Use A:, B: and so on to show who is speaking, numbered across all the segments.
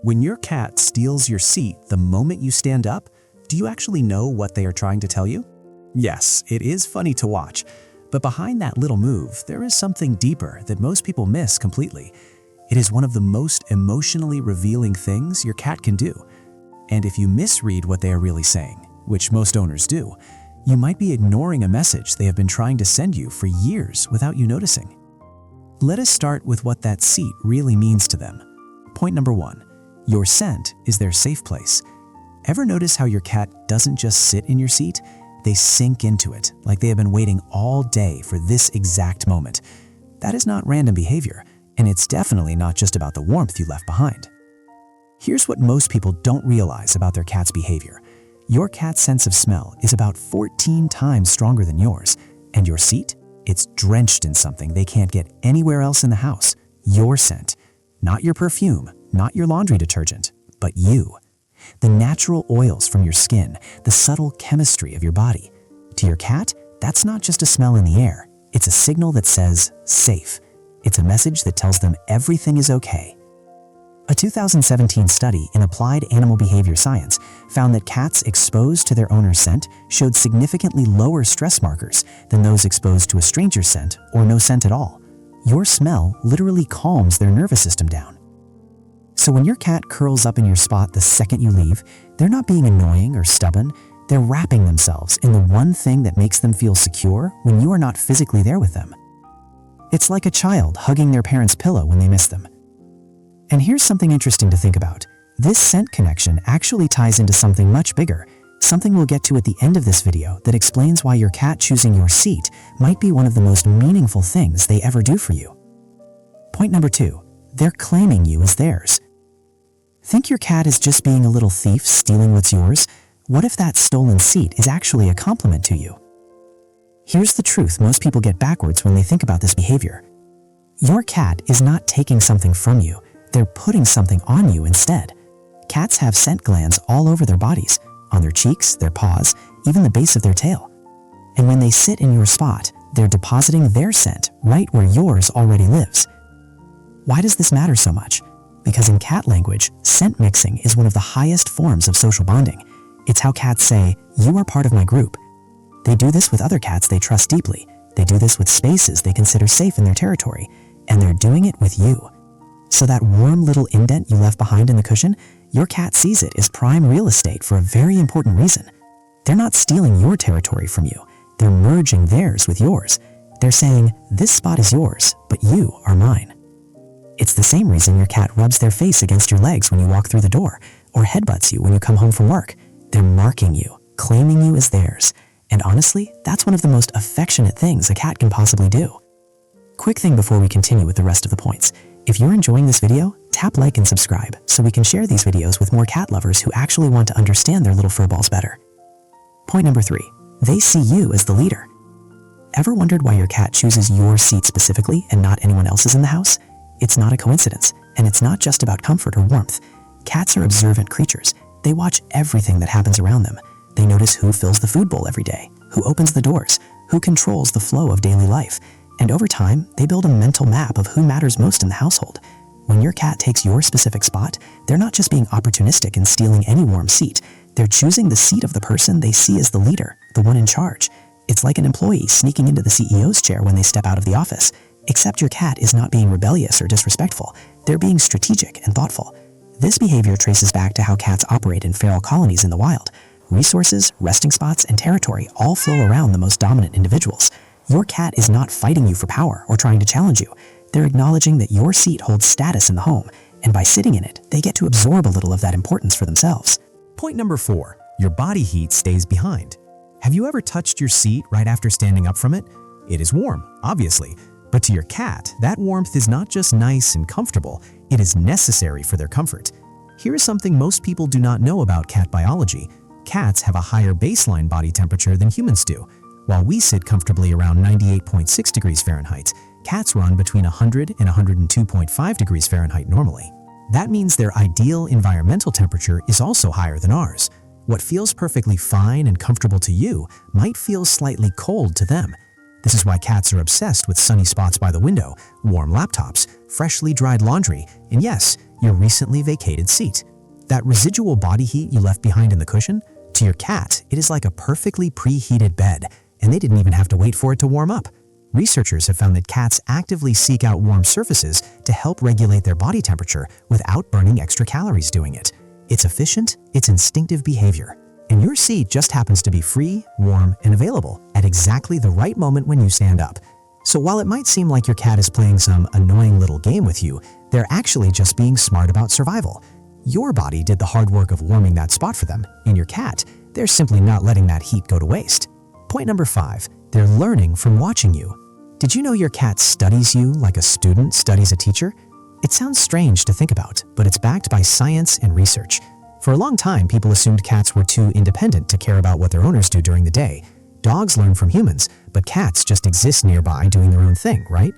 A: When your cat steals your seat the moment you stand up, do you actually know what they are trying to tell you? Yes, it is funny to watch, but behind that little move, there is something deeper that most people miss completely. It is one of the most emotionally revealing things your cat can do. And if you misread what they are really saying, which most owners do, you might be ignoring a message they have been trying to send you for years without you noticing. Let us start with what that seat really means to them. Point number 1. Your scent is their safe place. Ever notice how your cat doesn't just sit in your seat? They sink into it, like they have been waiting all day for this exact moment. That is not random behavior, and it's definitely not just about the warmth you left behind. Here's what most people don't realize about their cat's behavior. Your cat's sense of smell is about 14 times stronger than yours, and your seat? It's drenched in something they can't get anywhere else in the house. Your scent. Not your perfume, not your laundry detergent, but you. The natural oils from your skin, the subtle chemistry of your body. To your cat, that's not just a smell in the air. It's a signal that says, safe. It's a message that tells them everything is okay. A 2017 study in applied animal behavior science found that cats exposed to their owner's scent showed significantly lower stress markers than those exposed to a stranger's scent or no scent at all. Your smell literally calms their nervous system down. So when your cat curls up in your spot the second you leave, they're not being annoying or stubborn. They're wrapping themselves in the one thing that makes them feel secure when you are not physically there with them. It's like a child hugging their parent's pillow when they miss them. And here's something interesting to think about. This scent connection actually ties into something much bigger, something we'll get to at the end of this video that explains why your cat choosing your seat might be one of the most meaningful things they ever do for you. Point number 2, they're claiming you as theirs. Think your cat is just being a little thief stealing what's yours? What if that stolen seat is actually a compliment to you? Here's the truth most people get backwards when they think about this behavior. Your cat is not taking something from you, they're putting something on you instead. Cats have scent glands all over their bodies, on their cheeks, their paws, even the base of their tail. And when they sit in your spot, they're depositing their scent right where yours already lives. Why does this matter so much? Because in cat language, scent mixing is one of the highest forms of social bonding. It's how cats say, "You are part of my group." They do this with other cats they trust deeply. They do this with spaces they consider safe in their territory. And they're doing it with you. So that warm little indent you left behind in the cushion, your cat sees it as prime real estate for a very important reason. They're not stealing your territory from you. They're merging theirs with yours. They're saying, this spot is yours, but you are mine. It's the same reason your cat rubs their face against your legs when you walk through the door, or headbutts you when you come home from work. They're marking you, claiming you as theirs. And honestly, that's one of the most affectionate things a cat can possibly do. Quick thing before we continue with the rest of the points. If you're enjoying this video, tap like and subscribe so we can share these videos with more cat lovers who actually want to understand their little furballs better. Point number 3, they see you as the leader. Ever wondered why your cat chooses your seat specifically and not anyone else's in the house? It's not a coincidence, and it's not just about comfort or warmth. Cats are observant creatures. They watch everything that happens around them. They notice who fills the food bowl every day, who opens the doors, who controls the flow of daily life. And over time, they build a mental map of who matters most in the household. When your cat takes your specific spot, they're not just being opportunistic and stealing any warm seat. They're choosing the seat of the person they see as the leader, the one in charge. It's like an employee sneaking into the CEO's chair when they step out of the office. Except your cat is not being rebellious or disrespectful. They're being strategic and thoughtful. This behavior traces back to how cats operate in feral colonies in the wild. Resources, resting spots, and territory all flow around the most dominant individuals. Your cat is not fighting you for power or trying to challenge you. They're acknowledging that your seat holds status in the home, and by sitting in it, they get to absorb a little of that importance for themselves. Point number 4, your body heat stays behind. Have you ever touched your seat right after standing up from it? It is warm, obviously, but to your cat, that warmth is not just nice and comfortable, it is necessary for their comfort. Here is something most people do not know about cat biology. Cats have a higher baseline body temperature than humans do. While we sit comfortably around 98.6 degrees Fahrenheit, cats run between 100 and 102.5 degrees Fahrenheit normally. That means their ideal environmental temperature is also higher than ours. What feels perfectly fine and comfortable to you might feel slightly cold to them. This is why cats are obsessed with sunny spots by the window, warm laptops, freshly dried laundry, and yes, Your recently vacated seat. That residual body heat you left behind in the cushion? To your cat, it is like a perfectly preheated bed, and they didn't even have to wait for it to warm up. Researchers have found that cats actively seek out warm surfaces to help regulate their body temperature without burning extra calories doing it. It's efficient, it's instinctive behavior. And your seat just happens to be free, warm, and available at exactly the right moment when you stand up. So while it might seem like your cat is playing some annoying little game with you, they're actually just being smart about survival. Your body did the hard work of warming that spot for them, and your cat, they're simply not letting that heat go to waste. Point number 5, they're learning from watching you. Did you know your cat studies you like a student studies a teacher? It sounds strange to think about, but it's backed by science and research. For a long time, people assumed cats were too independent to care about what their owners do during the day. Dogs learn from humans, but cats just exist nearby doing their own thing, right?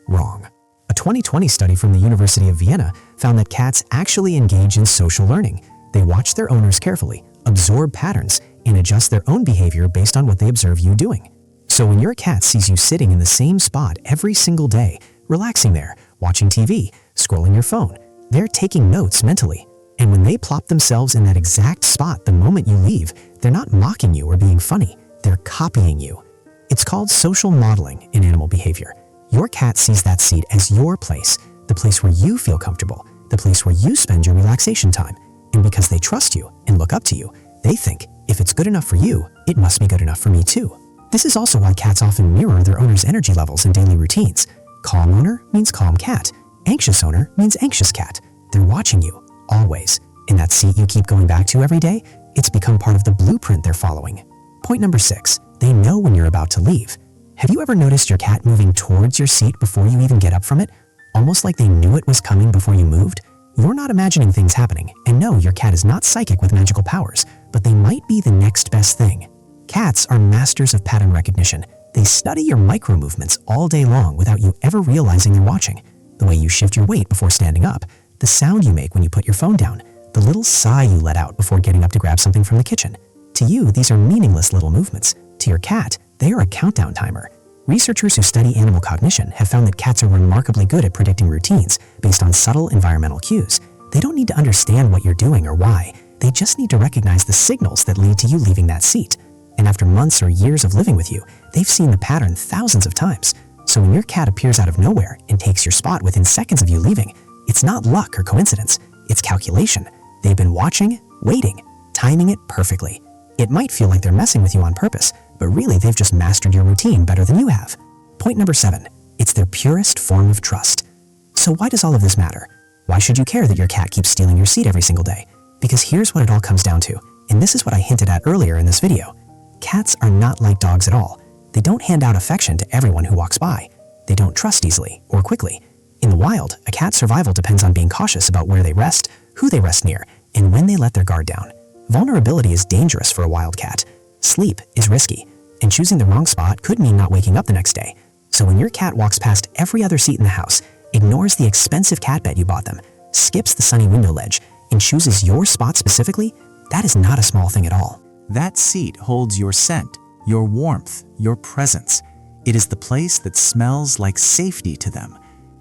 A: Wrong. A 2020 study from the University of Vienna found that cats actually engage in social learning. They watch their owners carefully, absorb patterns, and adjust their own behavior based on what they observe you doing. So when your cat sees you sitting in the same spot every single day, relaxing there, watching TV, scrolling your phone, they're taking notes mentally. And when they plop themselves in that exact spot the moment you leave, they're not mocking you or being funny. They're copying you. It's called social modeling in animal behavior. Your cat sees that seat as your place, the place where you feel comfortable, the place where you spend your relaxation time. And because they trust you and look up to you, they think, if it's good enough for you, it must be good enough for me too. This is also why cats often mirror their owner's energy levels and daily routines. Calm owner means calm cat. Anxious owner means anxious cat. They're watching you, always. In that seat you keep going back to every day, it's become part of the blueprint they're following. Point number 6, they know when you're about to leave. Have you ever noticed your cat moving towards your seat before you even get up from it? Almost like they knew it was coming before you moved? You're not imagining things happening, and no, your cat is not psychic with magical powers, but they might be the next best thing. Cats are masters of pattern recognition. They study your micro movements all day long without you ever realizing they're watching. The way you shift your weight before standing up, the sound you make when you put your phone down, the little sigh you let out before getting up to grab something from the kitchen. To you, these are meaningless little movements. To your cat, they are a countdown timer. Researchers who study animal cognition have found that cats are remarkably good at predicting routines based on subtle environmental cues. They don't need to understand what you're doing or why. They just need to recognize the signals that lead to you leaving that seat. And after months or years of living with you, they've seen the pattern thousands of times. So when your cat appears out of nowhere and takes your spot within seconds of you leaving, it's not luck or coincidence. It's calculation. They've been watching, waiting, timing it perfectly. It might feel like they're messing with you on purpose, but really they've just mastered your routine better than you have. Point number 7, it's their purest form of trust. So why does all of this matter? Why should you care that your cat keeps stealing your seat every single day? Because here's what it all comes down to, and this is what I hinted at earlier in this video. Cats are not like dogs at all. They don't hand out affection to everyone who walks by. They don't trust easily or quickly. In the wild, a cat's survival depends on being cautious about where they rest, who they rest near, and when they let their guard down. Vulnerability is dangerous for a wild cat. Sleep is risky, and choosing the wrong spot could mean not waking up the next day. So when your cat walks past every other seat in the house, ignores the expensive cat bed you bought them, skips the sunny window ledge, and chooses your spot specifically, that is not a small thing at all.
B: That seat holds your scent, your warmth, your presence. It is the place that smells like safety to them.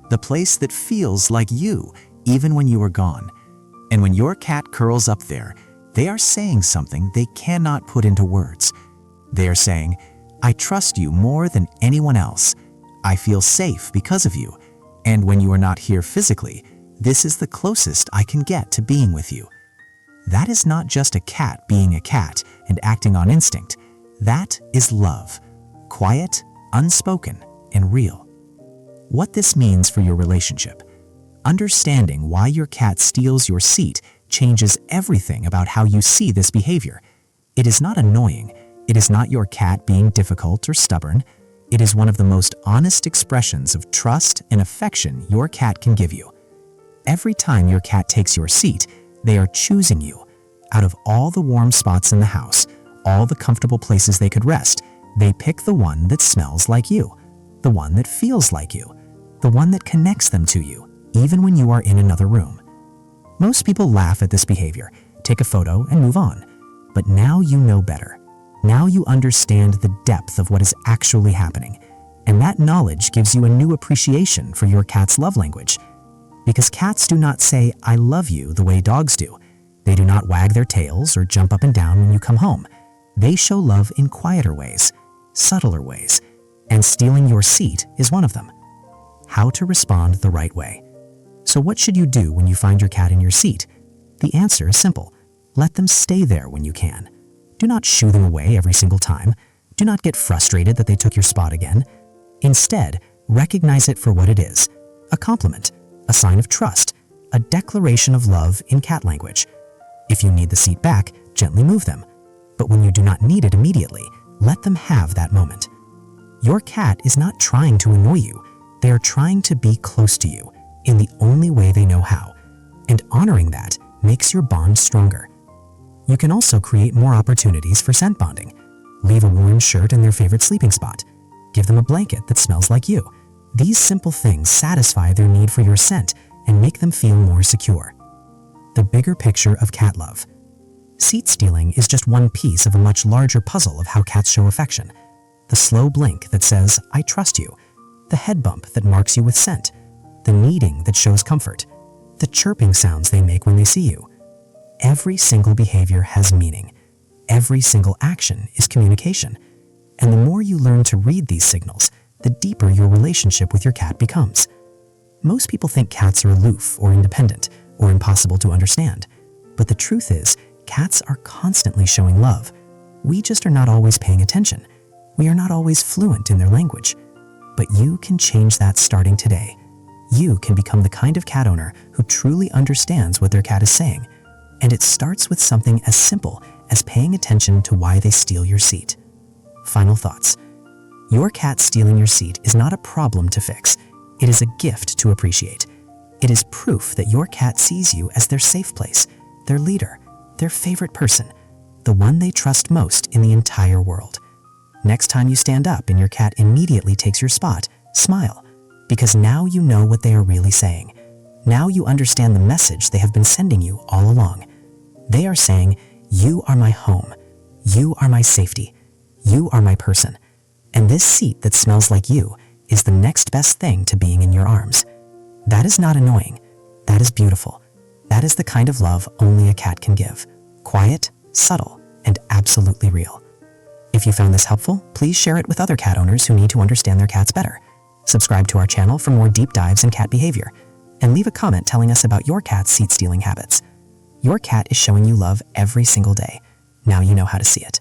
B: The place that feels like you, even when you are gone. And when your cat curls up there, they are saying something they cannot put into words. They are saying, I trust you more than anyone else. I feel safe because of you. And when you are not here physically, this is the closest I can get to being with you. That is not just a cat being a cat and acting on instinct. That is love. Quiet, unspoken, and real. What this means for your relationship. Understanding why your cat steals your seat changes everything about how you see this behavior. It is not annoying. It is not your cat being difficult or stubborn. It is one of the most honest expressions of trust and affection your cat can give you. Every time your cat takes your seat, they are choosing you. Out of all the warm spots in the house, all the comfortable places they could rest, they pick the one that smells like you, the one that feels like you, the one that connects them to you, even when you are in another room. Most people laugh at this behavior, take a photo, and move on. But now you know better. Now you understand the depth of what is actually happening, and that knowledge gives you a new appreciation for your cat's love language. Because cats do not say, "I love you," the way dogs do. They do not wag their tails or jump up and down when you come home. They show love in quieter ways, subtler ways, and stealing your seat is one of them. How to respond the right way. So what should you do when you find your cat in your seat? The answer is simple. Let them stay there when you can. Do not shoo them away every single time. Do not get frustrated that they took your spot again. Instead, recognize it for what it is: a compliment, a sign of trust, a declaration of love in cat language. If you need the seat back, gently move them. But when you do not need it immediately, let them have that moment. Your cat is not trying to annoy you. They are trying to be close to you in the only way they know how, and honoring that makes your bond stronger. You can also create more opportunities for scent bonding. Leave a worn shirt in their favorite sleeping spot. Give them a blanket that smells like you. These simple things satisfy their need for your scent and make them feel more secure. The bigger picture of cat love. Seat stealing is just one piece of a much larger puzzle of how cats show affection. The slow blink that says, "I trust you," the head bump that marks you with scent, the kneading that shows comfort, the chirping sounds they make when they see you. Every single behavior has meaning. Every single action is communication. And the more you learn to read these signals, the deeper your relationship with your cat becomes. Most people think cats are aloof or independent or impossible to understand. But the truth is, cats are constantly showing love. We just are not always paying attention. We are not always fluent in their language. But you can change that starting today. You can become the kind of cat owner who truly understands what their cat is saying. And it starts with something as simple as paying attention to why they steal your seat. Final thoughts. Your cat stealing your seat is not a problem to fix. It is a gift to appreciate. It is proof that your cat sees you as their safe place, their leader, their favorite person, the one they trust most in the entire world. Next time you stand up and your cat immediately takes your spot, smile, because now you know what they are really saying. Now you understand the message they have been sending you all along. They are saying, "You are my home. You are my safety. You are my person. And this seat that smells like you is the next best thing to being in your arms." That is not annoying. That is beautiful. That is the kind of love only a cat can give. Quiet, subtle, and absolutely real. If you found this helpful, please share it with other cat owners who need to understand their cats better. Subscribe to our channel for more deep dives in cat behavior. And leave a comment telling us about your cat's seat-stealing habits. Your cat is showing you love every single day. Now you know how to see it.